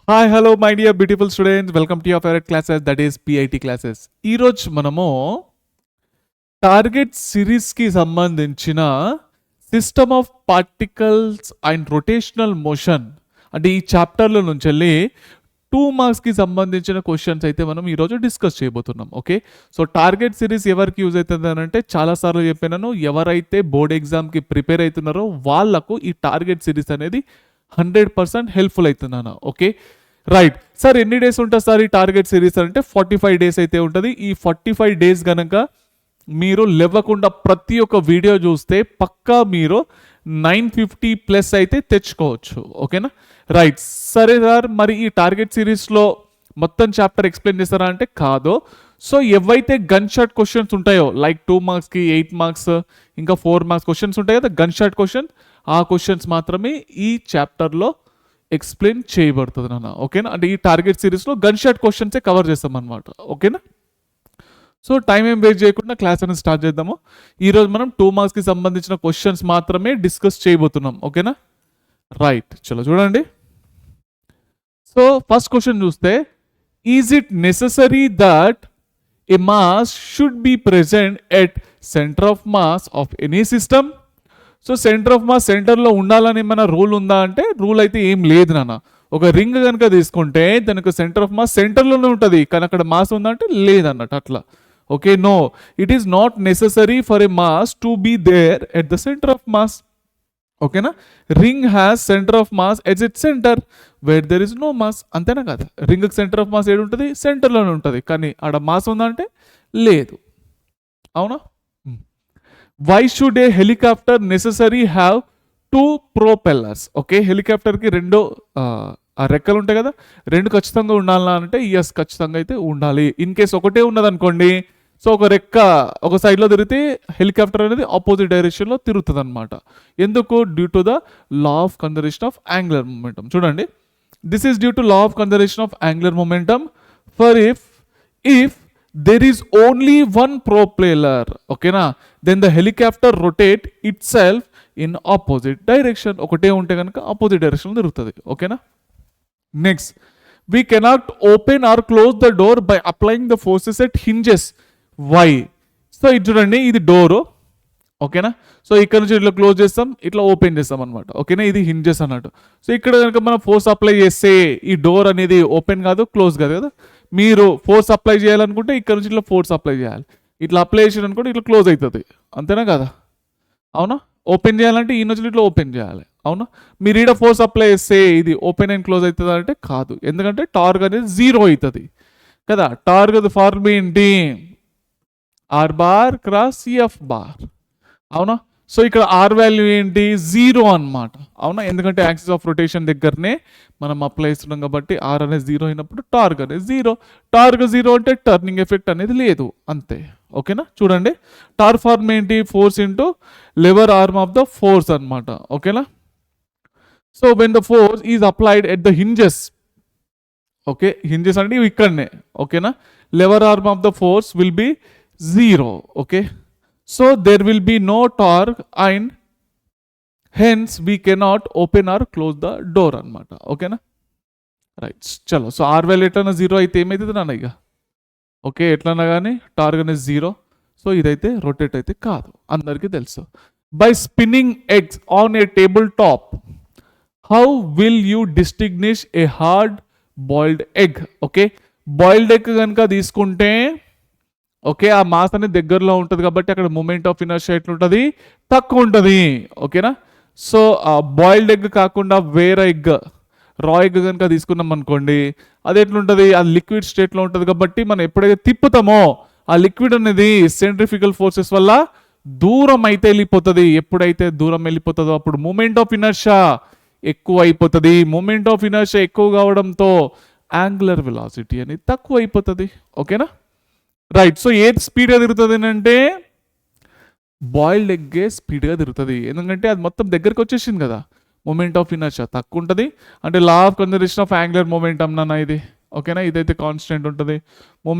Hi hello my dear beautiful students, welcome to your favourite classes, that is PIT classes. ఈరోజు మనము target సిరీస్కి సంబంధించిన system of particles and rotational motion అంటే ఈ చాప్టర్లో నుంచి వెళ్ళి 2 మార్క్స్కి సంబంధించిన క్వశ్చన్స్ అయితే మనం ఈరోజు డిస్కస్ చేయబోతున్నాం. ఓకే, సో టార్గెట్ సిరీస్ ఎవరికి యూజ్ అవుతుంది అని అంటే చాలాసార్లు చెప్పినాను, ఎవరైతే బోర్డ్ ఎగ్జామ్కి ప్రిపేర్ అవుతున్నారో వాళ్ళకు ఈ టార్గెట్ సిరీస్ అనేది 100% హెల్ప్ఫుల్ అవుతున్నాను. ఓకే రైట్ సార్, ఎన్ని డేస్ ఉంటుంది సార్ ఈ టార్గెట్ సిరీస్ అంటే 45 డేస్ అయితే ఉంటుంది. ఈ 45 డేస్ కనుక మీరు లేవకుండా ప్రతి ఒక్క వీడియో చూస్తే పక్కా మీరు 950+ అయితే తెచ్చుకోవచ్చు. ఓకేనా రైట్. సరే సార్, మరి ఈ టార్గెట్ సిరీస్లో మొత్తం చాప్టర్ ఎక్స్ప్లెయిన్ చేస్తారా అంటే కాదు. సో ఏవైతే గన్ షాట్ క్వశ్చన్స్ ఉంటాయో లైక్ 2 మార్క్స్కి 8 మార్క్స్ ఇంకా 4 మార్క్స్ క్వశ్చన్స్ ఉంటాయి కదా, గన్ షాట్ క్వశ్చన్, ఆ క్వశ్చన్స్ మాత్రమే ఈ చాప్టర్లో ఎక్స్ప్లెయిన్ చేయబడుతుంది నాన్న. ఓకేనా, అంటే ఈ టార్గెట్ సిరీస్లో గన్ షాట్ క్వశ్చన్సే కవర్ చేస్తాం అనమాట. ఓకేనా, సో టైం ఏం వేస్ట్ చేయకుండా క్లాస్ అనేది స్టార్ట్ చేద్దాము. ఈరోజు మనం 2 మార్క్స్కి సంబంధించిన క్వశ్చన్స్ మాత్రమే డిస్కస్ చేయబోతున్నాం. ఓకేనా రైట్, చలో చూడండి. సో ఫస్ట్ క్వశ్చన్ చూస్తే, is it necessary that A mass should be present at centre of mass of any system? So centre of mass సెంటర్లో ఉండాలని ఏమైనా రూల్ ఉందా అంటే రూల్ అయితే ఏం లేదు నాన్న. ఒక రింగ్ కనుక తీసుకుంటే దానికి సెంటర్ ఆఫ్ మాస్ సెంటర్లోనే ఉంటుంది, కానీ అక్కడ మాస్ ఉందా అంటే లేదన్నట్టు అట్లా. Okay, no, it is not necessary for a mass to be there at the centre of mass. ఓకేనా, ring has centre of mass at it centre where there is no mass. అంతేనా కదా, రింగ్కి centre of mass ఏడు ఉంటుంది, సెంటర్లోనే ఉంటుంది, కానీ ఆడ mass ఉందా అంటే లేదు. అవునా? Why should a helicopter necessary have 2 propellers? Okay, హెలికాప్టర్కి రెండు రెక్కలు ఉంటాయి కదా, రెండు ఖచ్చితంగా ఉండాలా అంటే ఎస్, ఖచ్చితంగా అయితే ఉండాలి. ఇన్ కేస్ ఒకటే ఉన్నదనుకోండి, సో ఒక రెక్క ఒక సైడ్లో తిరిగితే హెలికాప్టర్ అనేది ఆపోజిట్ డైరెక్షన్లో తిరుగుతుంది అనమాట. ఎందుకు? Due to the law of conservation of angular momentum. చూడండి, this is due to law of conservation of angular momentum for if there is only one propeller, okay na, then the helicopter rotate itself in opposite direction. ఒకటే ఉంటే కనుక opposite direction తిరుగుతుంది. ఓకేనా, next, we cannot open or close the door by applying the forces at hinges. why? So ఇది చూడండి, ఇది door. ఓకేనా, so ఇక్కడ నుంచి ఇట్లా క్లోజ్ చేస్తాం, ఇట్లా ఓపెన్ చేస్తాం అనమాట. ఓకేనా, ఇది హింజెస్ అన్నట్టు. సో ఇక్కడ కనుక మనం ఫోర్స్ అప్లై చేస్తే ఈ డోర్ అనేది ఓపెన్ కాదు, క్లోజ్ కాదు కదా. మీరు ఫోర్స్ అప్లై చేయాలనుకుంటే ఇక్కడ నుంచి ఇట్లా ఫోర్స్ అప్లై చేయాలి, ఇట్లా అప్లై చేసిన అనుకుంటే ఇట్లా క్లోజ్ అవుతుంది. అంతేనా కదా? అవునా, ఓపెన్ చేయాలంటే ఈ నుంచి ఇట్లా ఓపెన్ చేయాలి. అవునా, మీరు ఈడ ఫోర్స్ అప్లై చేస్తే ఇది ఓపెన్ అండ్ క్లోజ్ అవుతుంది అంటే కాదు, ఎందుకంటే టార్క్ అనేది 0 అవుతుంది కదా. టార్క్ ఫార్ములా ఏంటి? R bar cross F bar. అవునా, సో ఇక్కడ ఆర్ వాల్యూ ఏంటి? 0 అనమాట. అవునా, ఎందుకంటే యాక్సిస్ ఆఫ్ రొటేషన్ దగ్గరనే మనం అప్లై చేస్తున్నాం కాబట్టి ఆర్ అనేది 0 అయినప్పుడు టార్క్ అనేది 0. టార్క్ 0 అంటే టర్నింగ్ ఎఫెక్ట్ అనేది లేదు, అంతే. ఓకేనా, చూడండి, టార్క్ ఫార్మ్ ఏంటి? Force into lever arm of the force అనమాట. ఓకేనా, so when the force is applied at the hinges, okay, hinges అంటే ఇక్కడనే. ఓకేనా, lever arm of the force will be 0. Okay, so there will be no torque and hence we cannot open or close the door అనమాట. ఓకేనా right, చలో. So are value ఎట్లన్నా 0 అయితే ఏమైతుంది నాన్న ఇక? ఓకే, ఎట్లన్నా కానీ టార్క్ అనేది 0, సో ఇదైతే రొటేట్ అయితే కాదు, అందరికీ తెలుసు. By spinning eggs on a table top, how will you distinguish A hard boiled egg? Okay, boiled egg కనుక తీసుకుంటే ఓకే, ఆ మాస్ అనేది దగ్గరలో ఉంటుంది కాబట్టి అక్కడ మూమెంట్ ఆఫ్ ఇనర్షియా ఎట్లుంటుంది? తక్కువ ఉంటుంది. ఓకేనా, సో బాయిల్డ్ ఎగ్ కాకుండా వేరే ఎగ్, రా ఎగ్ కనుక తీసుకున్నాం అనుకోండి, అది ఎట్లుంటుంది? ఆ లిక్విడ్ స్టేట్లో ఉంటుంది కాబట్టి మనం ఎప్పుడైతే తిప్పుతామో ఆ లిక్విడ్ అనేది సెంట్రిఫికల్ ఫోర్సెస్ వల్ల దూరం అయితే వెళ్ళిపోతుంది. ఎప్పుడైతే దూరం వెళ్ళిపోతుందో అప్పుడు మూమెంట్ ఆఫ్ ఇనర్షియా ఎక్కువ అయిపోతుంది. మూమెంట్ ఆఫ్ ఇనర్షియా ఎక్కువ కావడంతో యాంగులర్ వెలాసిటీ అనేది తక్కువ అయిపోతుంది. ఓకేనా రైట్, సో ఏది స్పీడ్గా తిరుగుతుంది అంటే బాయిల్డ్ ఎగ్గే స్పీడ్గా తిరుగుతుంది, ఎందుకంటే అది మొత్తం దగ్గరికి వచ్చేసింది కదా. మూమెంట్ ఆఫ్ ఇనర్షియా తక్కువ ఉంటుంది, అంటే law of conservation of angular momentum నాన్న ఇది. ఓకేనా, ఇదైతే కాన్స్టెంట్ ఉంటుంది.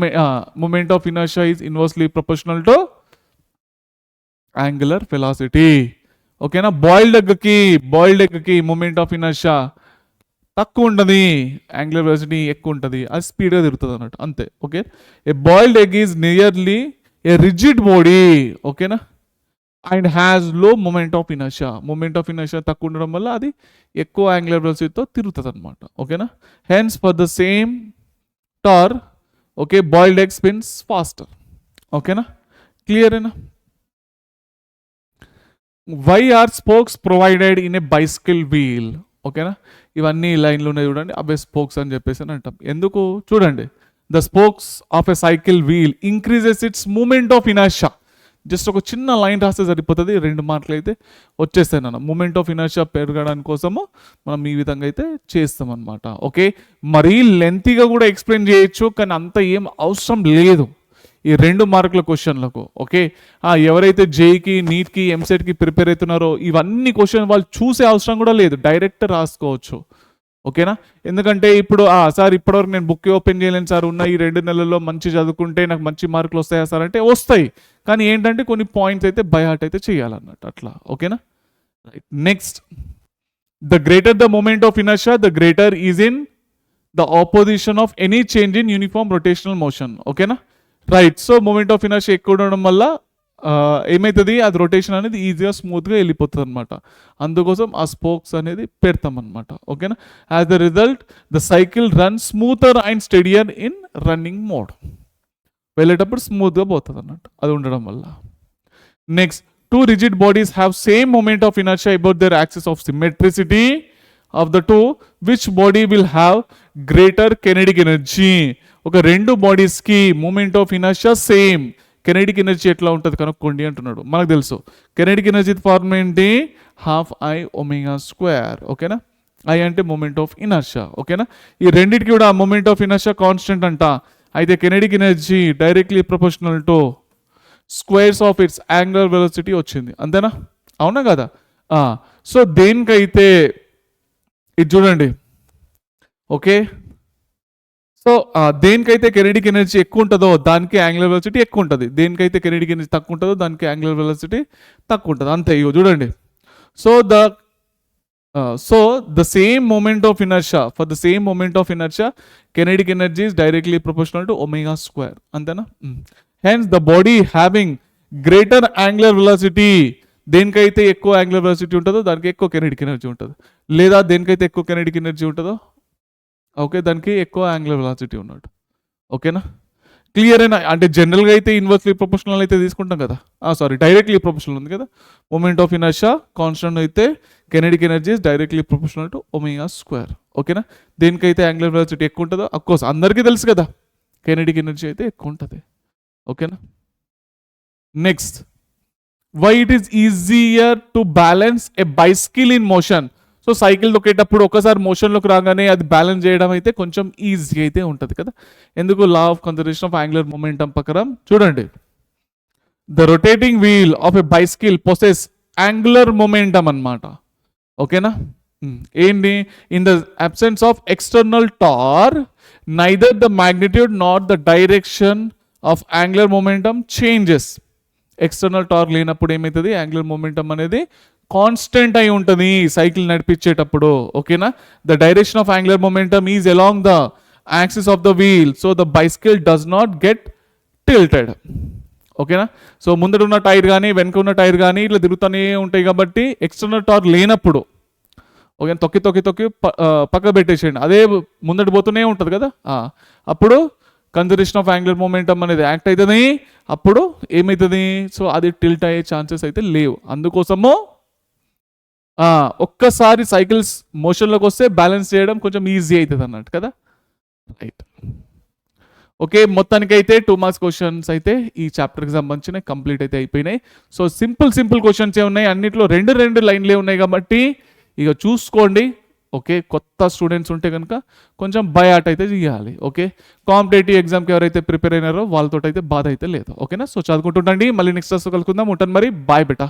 Moment of inertia is inversely proportional to angular velocity. ఓకేనా, బాయిల్డ్ ఎగ్కి మూమెంట్ ఆఫ్ ఇనర్షియా తక్కువ ఉంటుంది, యాంగులర్ వెలాసిటీ ఎక్కువ ఉంటుంది, అది స్పీడ్గా తిరుగుతుంది అన్నట్టు అంతే. Okay, a boiled egg is nearly a rigid body, ఓకేనా, and has low moment of inertia. Moment of inertia తక్కువ ఉండడం వల్ల అది ఎక్కువ యాంగులర్ వెలాసిటీతో తిరుగుతుంది అనమాట. ఓకేనా, hence for the same torque, okay, boiled egg spins faster. ఓకేనా, క్లియరేనా? Why are spokes provided in a bicycle wheel? ఓకేనా, ఇవన్నీ లైన్లు ఉన్నాయి చూడండి, అవే స్పోక్స్ అని చెప్పేసి అని అంటాం. ఎందుకు చూడండి, the spokes of a cycle wheel increases its moment of inertia. Just ఒక చిన్న లైన్ రాస్తే సరిపోతుంది, 2 మార్కులు అయితే వచ్చేస్తాయి నాన్న. మూమెంట్ ఆఫ్ ఇనర్షియా పెరగడానికి కోసము మనం ఈ విధంగా అయితే చేస్తాం అనమాట. ఓకే, మరీ లెంతీగా కూడా ఎక్స్ప్లెయిన్ చేయొచ్చు, కానీ అంత ఏం అవసరం లేదు ఈ 2 మార్కుల క్వశ్చన్లకు. ఓకే, ఎవరైతే జేఈకి, నీట్కి, ఎంసెట్కి ప్రిపేర్ అవుతున్నారో ఇవన్నీ క్వశ్చన్ వాళ్ళు చూసే అవసరం కూడా లేదు, డైరెక్ట్ రాసుకోవచ్చు. ఓకేనా, ఎందుకంటే ఇప్పుడు సార్ ఇప్పటివరకు నేను బుక్ ఓపెన్ చేయలేను సార్, ఉన్న ఈ 2 నెలల్లో మంచి చదువుకుంటే నాకు మంచి మార్కులు వస్తాయా సార్ అంటే వస్తాయి, కానీ ఏంటంటే కొన్ని పాయింట్స్ అయితే బై హార్ట్ అయితే చేయాలన్నట్టు అట్లా. ఓకేనా, right. Next, the greater the moment of inertia the greater is in the opposition of any change in uniform rotational motion. ఓకేనా, right. So moment of inertia ఎక్కువ ఉండడం వల్ల ఏమవుతుంది, అది రొటేషన్ అనేది ఈజీగా స్మూత్గా వెళ్ళిపోతుంది అనమాట. అందుకోసం ఆ స్పోక్స్ అనేది పెడతాం అనమాట. ఓకేనా, as the result the cycle run smoother and steadier in running mode. వెళ్ళేటప్పుడు స్మూత్గా పోతుంది అన్నట్టు అది ఉండడం వల్ల. Next, 2 rigid bodies have same moment of inertia about their axis of symmetricity of the two, which body will have greater kinetic energy? ఒక 2 బాడీస్కి moment of inertia same, kinetic energy ఎట్లా ఉంటుంది కనుక్కోండి అంటున్నాడు. మనకు తెలుసు కెనెటిక్ ఎనర్జీ ఫార్ములా ఏంటి, ½ I⍵². ఓకేనా, ఐ అంటే మూమెంట్ ఆఫ్ ఇనర్షియా. ఓకేనా, ఈ రెండింటికి కూడా మూమెంట్ ఆఫ్ ఇనర్షియా కాన్స్టెంట్ అంట. అయితే kinetic energy directly proportional to squares of it's angular velocity వచ్చింది, అంతేనా? అవునా కదా? సో దేనికైతే ఇది చూడండి, ఓకే, సో దేనికైతే కెనెటిక్ ఎనర్జీ ఎక్కువ ఉంటుందో దానికి యాంగులర్ వెలాసిటీ ఎక్కువ ఉంటుంది, దేనికైతే కెనెటిక్ ఎనర్జీ తక్కువ ఉంటుందో దానికి యాంగులర్ వెలాసిటీ తక్కువ ఉంటుంది, అంతే. ఇగో చూడండి, so the same moment of inertia, for the same moment of inertia kinetic energy is directly proportional to ω², అంతేనా? Hence the body having greater angular velocity, దేనికైతే ఎక్కువ యాంగులర్ వెలాసిటీ ఉంటుందో దానికి ఎక్కువ కెనెటిక్ ఎనర్జీ ఉంటుంది, లేదా దేనికైతే ఎక్కువ కెనెటిక్ ఎనర్జీ ఉంటుందో ఓకే దానికి ఎక్కువ యాంగులర్ వెలాసిటీ ఉన్నట్టు. ఓకేనా, క్లియర్ అయినా? అంటే జనరల్గా అయితే ఇన్వర్స్లీ ప్రొపోర్షనల్ అయితే తీసుకుంటాం కదా, డైరెక్ట్లీ ప్రొపోర్షనల్ ఉంది కదా. మూమెంట్ ఆఫ్ ఇనర్షియా కాన్స్టెంట్ అయితే kinetic energy is directly proportional to ω². ఓకేనా, దేనికైతే యాంగులర్ వెలాసిటీ ఎక్కువ ఉంటుందో అఫ్కోర్స్ అందరికీ తెలుసు కదా, కెనెటిక్ ఎనర్జీ అయితే ఎక్కువ ఉంటుంది. ఓకేనా, next, why it is easier to balance a bicycle in motion? So cycle తొక్కేటప్పుడు ఒకసారి మోషన్లోకి రాగానే అది బ్యాలెన్స్ చేయడం అయితే కొంచెం ఈజీ అయితే ఉంటుంది కదా. ఎందుకు? Law of conservation of angular momentum ప్రకారం చూడండి, the rotating wheel of a bicycle possess angular momentum అన్నమాట. ఓకేనా, ఏంటి? In the absence of external torque neither the magnitude not the direction of angular momentum changes. External torque లేనప్పుడు ఏమవుతుంది, angular momentum అనేది constant అయి ఉంటుంది సైకిల్ నడిపించేటప్పుడు. ఓకేనా, the direction of angular momentum is along the axis of the wheel, so the bicycle does not get tilted. ఓకేనా, so ముందట ఉన్న టైర్ కానీ వెనక ఉన్న టైర్ కానీ ఇట్లా తిరుగుతూనే ఉంటాయి కాబట్టి ఎక్స్టర్నల్ టార్ లేనప్పుడు ఓకే తొక్కి తొక్కి తొక్కి పక్క పెట్టేసేయండి, అదే ముందట పోతూనే ఉంటుంది కదా, అప్పుడు కన్జర్వేషన్ ఆఫ్ యాంగులర్ మొమెంటమ్ అనేది యాక్ట్ అవుతుంది, అప్పుడు ఏమవుతుంది, సో అది టిల్ట్ అయ్యే ఛాన్సెస్ అయితే లేవు. అందుకోసము ఒక్కసారి సైకిల్స్ మోషన్లోకి వస్తే బ్యాలెన్స్ చేయడం కొంచెం ఈజీ అవుతుంది అన్నట్టు కదా, రైట్. ఓకే, మొత్తానికైతే 2 మార్క్స్ క్వశ్చన్స్ అయితే ఈ చాప్టర్కి సంబంధించిన కంప్లీట్ అయితే అయిపోయినాయి. సో సింపుల్ క్వశ్చన్స్ ఏ ఉన్నాయి, అన్నిట్లో 2 లైన్లే ఉన్నాయి కాబట్టి ఇక చూసుకోండి. ఓకే, కొత్త స్టూడెంట్స్ ఉంటే కనుక కొంచెం బై హార్ట్ అయితే చేయాలి. ఓకే, కాంపిటేటివ్ ఎగ్జామ్కి ఎవరైతే ప్రిపేర్ అయినారో వాళ్ళతో అయితే బాధ అయితే లేదు. ఓకేనా, సో చదువుకుంటుండండి, మళ్ళీ నెక్స్ట్ క్లాస్ కలుసుకుందాం. ఉంటాను మరి, బాయ్ బెటా.